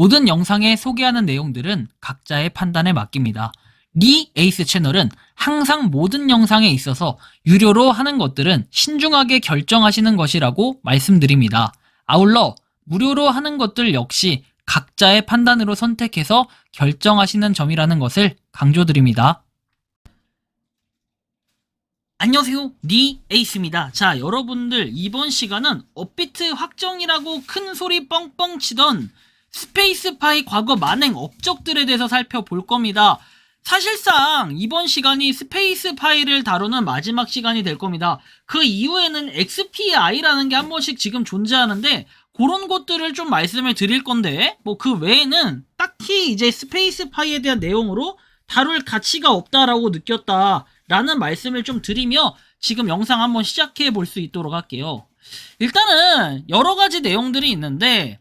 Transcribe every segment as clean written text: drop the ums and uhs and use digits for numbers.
모든 영상에 소개하는 내용들은 각자의 판단에 맡깁니다. 리 에이스 채널은 항상 모든 영상에 있어서 유료로 하는 것들은 신중하게 결정하시는 것이라고 말씀드립니다. 아울러 무료로 하는 것들 역시 각자의 판단으로 선택해서 결정하시는 점이라는 것을 강조드립니다. 안녕하세요, 리 에이스입니다. 자, 여러분들 이번 시간은 업비트 확정이라고 큰 소리 뻥뻥 치던 스페이스파이 과거 만행 업적들에 대해서 살펴볼 겁니다. 사실상 이번 시간이 스페이스파이를 다루는 마지막 시간이 될 겁니다. 그 이후에는 XPI라는 게 한 번씩 지금 존재하는데 그런 것들을 좀 말씀을 드릴 건데 뭐 그 외에는 딱히 이제 스페이스파이에 대한 내용으로 다룰 가치가 없다라고 느꼈다라는 말씀을 좀 드리며 지금 영상 한번 시작해 볼 수 있도록 할게요. 일단은 여러 가지 내용들이 있는데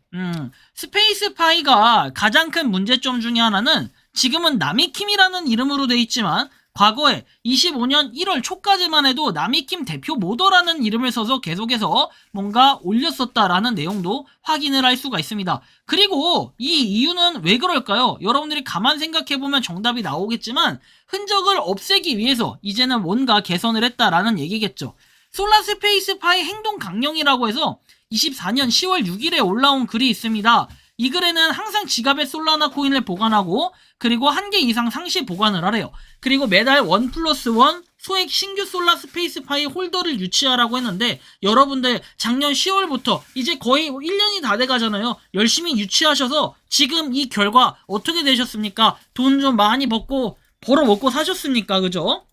스페이스파이가 가장 큰 문제점 중에 하나는 지금은 나미킴이라는 이름으로 돼 있지만 과거에 25년 1월 초까지만 해도 나미킴 대표 모더라는 이름을 써서 계속해서 뭔가 올렸었다라는 내용도 확인을 할 수가 있습니다. 그리고 이 이유는 왜 그럴까요? 여러분들이 가만 생각해보면 정답이 나오겠지만 흔적을 없애기 위해서 이제는 뭔가 개선을 했다라는 얘기겠죠. 솔라스페이스파이 행동 강령이라고 해서 24년 10월 6일에 올라온 글이 있습니다. 이 글에는 항상 지갑에 솔라나 코인을 보관하고 그리고 1개 이상 상시 보관을 하래요. 그리고 매달 1+1 소액 신규 솔라 스페이스파이 홀더를 유치하라고 했는데 여러분들 작년 10월부터 이제 거의 1년이 다 돼가잖아요. 열심히 유치하셔서 지금 이 결과 어떻게 되셨습니까? 돈 좀 많이 벌어 먹고 사셨습니까? 그죠?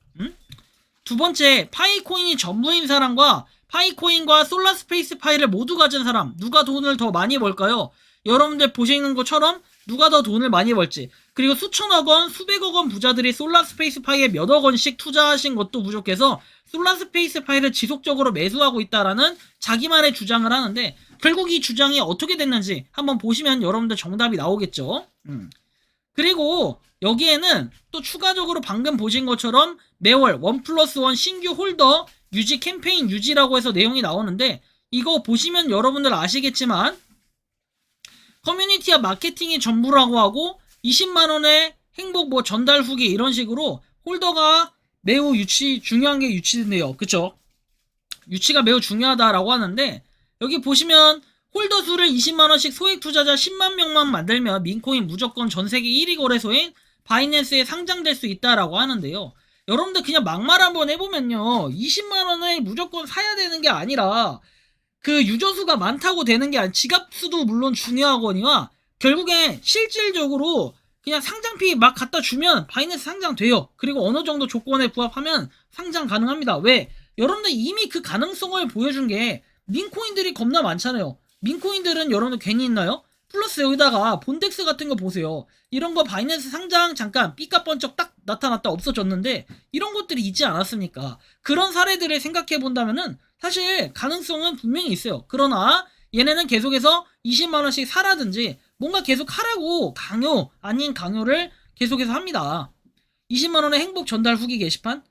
두 번째, 파이코인이 전부인 사람과 파이코인과 솔라 스페이스파이를 모두 가진 사람 누가 돈을 더 많이 벌까요? 여러분들 보시는 것처럼 누가 더 돈을 많이 벌지, 그리고 수천억 원, 수백억 원 부자들이 솔라 스페이스파이에 몇억 원씩 투자하신 것도 부족해서 솔라 스페이스파이를 지속적으로 매수하고 있다라는 자기만의 주장을 하는데 결국 이 주장이 어떻게 됐는지 한번 보시면 여러분들 정답이 나오겠죠. 그리고 여기에는 또 추가적으로 방금 보신 것처럼 매월 1+1 신규 홀더 유지 캠페인 유지라고 해서 내용이 나오는데 이거 보시면 여러분들 아시겠지만 커뮤니티와 마케팅이 전부라고 하고 20만원의 행복 뭐 전달 후기 이런 식으로 홀더가 매우 중요한 게 유치인데요. 그쵸? 유치가 매우 중요하다라고 하는데 여기 보시면 홀더 수를 20만원씩 소액 투자자 10만 명만 만들면 민코인 무조건 전세계 1위 거래소인 바이낸스에 상장될 수 있다라고 하는데요. 여러분들 그냥 막말 한번 해보면요. 20만원에 무조건 사야 되는 게 아니라 그 유저 수가 많다고 되는 게 아니라 지갑 수도 물론 중요하거니와 결국에 실질적으로 그냥 상장피 막 갖다 주면 바이낸스 상장돼요. 그리고 어느 정도 조건에 부합하면 상장 가능합니다. 왜? 여러분들 이미 그 가능성을 보여준 게 민코인들이 겁나 많잖아요. 민코인들은 여러분들 괜히 있나요? 플러스 여기다가 본덱스 같은 거 보세요. 이런 거 바이낸스 상장 잠깐 삐까뻔쩍 딱 나타났다 없어졌는데 이런 것들이 있지 않았습니까? 그런 사례들을 생각해 본다면은 사실 가능성은 분명히 있어요. 그러나 얘네는 계속해서 20만원씩 사라든지 뭔가 계속 하라고 강요 아닌 강요를 계속해서 합니다. 20만원의 행복 전달 후기 게시판?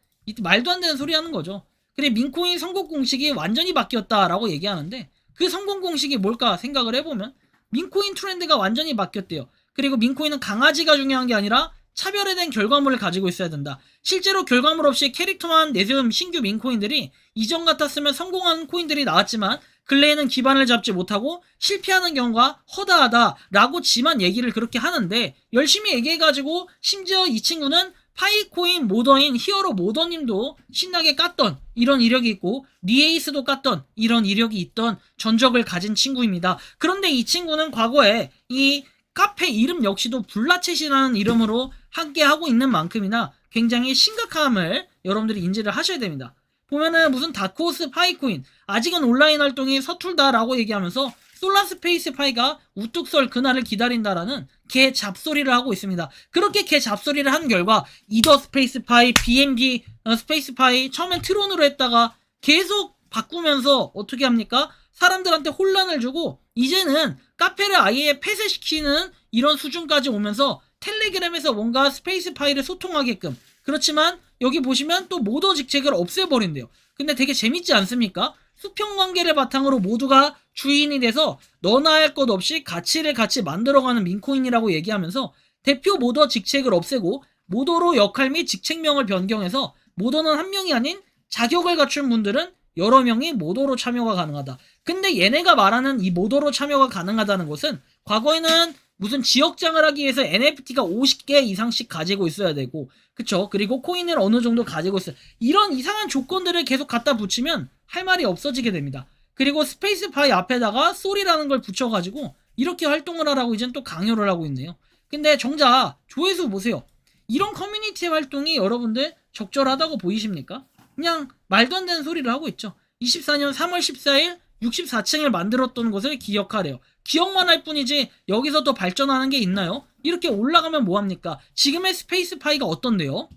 말도 안 되는 소리 하는 거죠. 그래 민코인 성공 공식이 완전히 바뀌었다라고 얘기하는데 그 성공 공식이 뭘까 생각을 해보면 민코인 트렌드가 완전히 바뀌었대요. 그리고 민코인은 강아지가 중요한 게 아니라 차별화된 결과물을 가지고 있어야 된다. 실제로 결과물 없이 캐릭터만 내세운 신규 민코인들이 이전 같았으면 성공한 코인들이 나왔지만 근래에는 기반을 잡지 못하고 실패하는 경우가 허다하다라고 지만 얘기를 그렇게 하는데 열심히 얘기해가지고 심지어 이 친구는 파이코인 모더인 히어로 모더님도 신나게 깠던 이런 이력이 있고 리에이스도 깠던 이런 이력이 있던 전적을 가진 친구입니다. 그런데 이 친구는 과거에 이 카페 이름 역시도 블라챗이라는 이름으로 함께 하고 있는 만큼이나 굉장히 심각함을 여러분들이 인지를 하셔야 됩니다. 보면은 무슨 다크호스 파이코인 아직은 온라인 활동이 서툴다라고 얘기하면서 솔라 스페이스파이가 우뚝 설 그날을 기다린다라는 개 잡소리를 하고 있습니다. 그렇게 개 잡소리를 한 결과 이더 스페이스파이, BNB 스페이스파이 처음엔 트론으로 했다가 계속 바꾸면서 어떻게 합니까? 사람들한테 혼란을 주고 이제는 카페를 아예 폐쇄시키는 이런 수준까지 오면서 텔레그램에서 뭔가 스페이스파이를 소통하게끔, 그렇지만 여기 보시면 또 모더 직책을 없애버린대요. 근데 되게 재밌지 않습니까? 수평 관계를 바탕으로 모두가 주인이 돼서 너나 할 것 없이 가치를 같이 만들어가는 민코인이라고 얘기하면서 대표 모더 직책을 없애고 모더로 역할 및 직책명을 변경해서 모더는 한 명이 아닌 자격을 갖춘 분들은 여러 명이 모더로 참여가 가능하다. 근데 얘네가 말하는 이 모더로 참여가 가능하다는 것은 과거에는 무슨 지역장을 하기 위해서 NFT가 50개 이상씩 가지고 있어야 되고, 그쵸? 그리고 코인을 어느 정도 가지고 있어요. 이런 이상한 조건들을 계속 갖다 붙이면 할 말이 없어지게 됩니다. 그리고 스페이스파이 앞에다가 쏠이라는 걸 붙여가지고 이렇게 활동을 하라고 이젠 또 강요를 하고 있네요. 근데 정작 조회수 보세요. 이런 커뮤니티 활동이 여러분들 적절하다고 보이십니까? 그냥 말도 안 되는 소리를 하고 있죠. 24년 3월 14일 64층을 만들었던 것을 기억하래요. 기억만 할 뿐이지 여기서 더 발전하는 게 있나요? 이렇게 올라가면 뭐합니까? 지금의 스페이스파이가 어떤데요?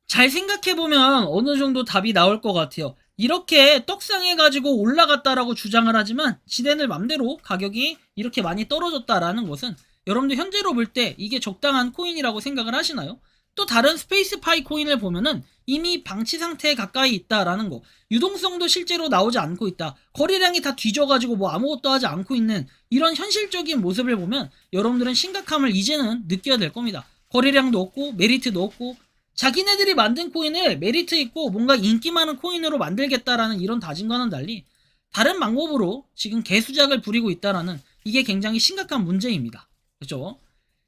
잘 생각해보면 어느 정도 답이 나올 것 같아요. 이렇게 떡상해가지고 올라갔다라고 주장을 하지만 지네들 맘대로 가격이 이렇게 많이 떨어졌다라는 것은 여러분들 현재로 볼 때 이게 적당한 코인이라고 생각을 하시나요? 또 다른 스페이스파이 코인을 보면은 이미 방치 상태에 가까이 있다라는 거, 유동성도 실제로 나오지 않고 있다, 거래량이 다 뒤져가지고 뭐 아무것도 하지 않고 있는 이런 현실적인 모습을 보면 여러분들은 심각함을 이제는 느껴야 될 겁니다. 거래량도 없고 메리트도 없고, 자기네들이 만든 코인을 메리트 있고 뭔가 인기 많은 코인으로 만들겠다라는 이런 다짐과는 달리 다른 방법으로 지금 개수작을 부리고 있다라는, 이게 굉장히 심각한 문제입니다. 그죠?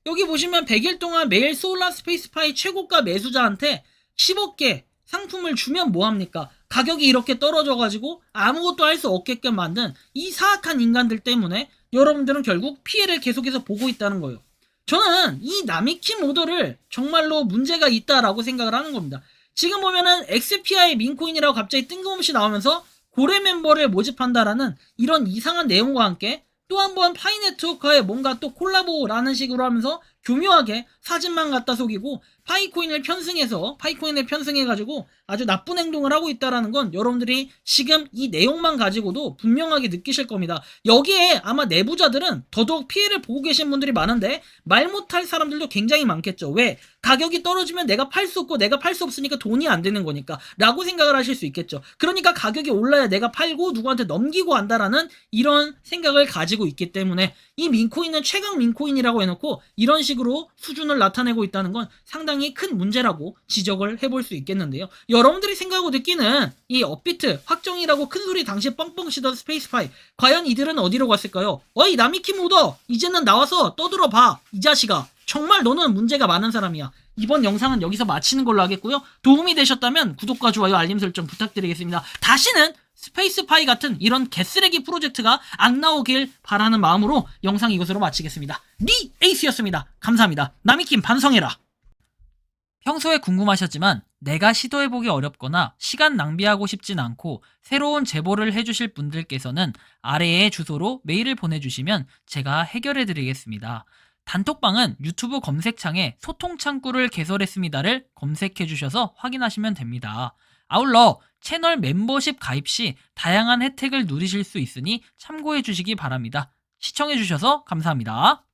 여기 보시면 100일 동안 매일 솔라 스페이스파이 최고가 매수자한테 10억개 상품을 주면 뭐합니까? 가격이 이렇게 떨어져가지고 아무것도 할 수 없게끔 만든 이 사악한 인간들 때문에 여러분들은 결국 피해를 계속해서 보고 있다는 거예요. 저는 이 나미키 모델을 정말로 문제가 있다라고 생각을 하는 겁니다. 지금 보면은 XPI 민코인이라고 갑자기 뜬금없이 나오면서 고래 멤버를 모집한다라는 이런 이상한 내용과 함께 또 한 번 파이 네트워크에 뭔가 또 콜라보라는 식으로 하면서 교묘하게 사진만 갖다 속이고 파이코인을 편승해가지고 아주 나쁜 행동을 하고 있다라는 건 여러분들이 지금 이 내용만 가지고도 분명하게 느끼실 겁니다. 여기에 아마 내부자들은 더더욱 피해를 보고 계신 분들이 많은데 말 못할 사람들도 굉장히 많겠죠. 왜? 가격이 떨어지면 내가 팔 수 없고 내가 팔 수 없으니까 돈이 안 되는 거니까 라고 생각을 하실 수 있겠죠. 그러니까 가격이 올라야 내가 팔고 누구한테 넘기고 한다라는 이런 생각을 가지고 있기 때문에 이 민코인은 최강 민코인이라고 해놓고 이런 식으로 수준을 나타내고 있다는 건 상당히 큰 문제라고 지적을 해볼 수 있겠는데요. 여러분들이 생각하고 느끼는 이 업비트 확정이라고 큰 소리 당시 뻥뻥 치던 스페이스파이, 과연 이들은 어디로 갔을까요? 어이 나미키 모더, 이제는 나와서 떠들어봐 이 자식아. 정말 너는 문제가 많은 사람이야. 이번 영상은 여기서 마치는 걸로 하겠고요. 도움이 되셨다면 구독과 좋아요 알림 설정 부탁드리겠습니다. 다시는 스페이스파이 같은 이런 개쓰레기 프로젝트가 안 나오길 바라는 마음으로 영상 이것으로 마치겠습니다. 니 에이스였습니다. 감사합니다. 나미킴 반성해라. 평소에 궁금하셨지만 내가 시도해보기 어렵거나 시간 낭비하고 싶진 않고 새로운 제보를 해주실 분들께서는 아래의 주소로 메일을 보내주시면 제가 해결해드리겠습니다. 단톡방은 유튜브 검색창에 소통창구를 개설했습니다를 검색해주셔서 확인하시면 됩니다. 아울러 채널 멤버십 가입 시 다양한 혜택을 누리실 수 있으니 참고해주시기 바랍니다. 시청해주셔서 감사합니다.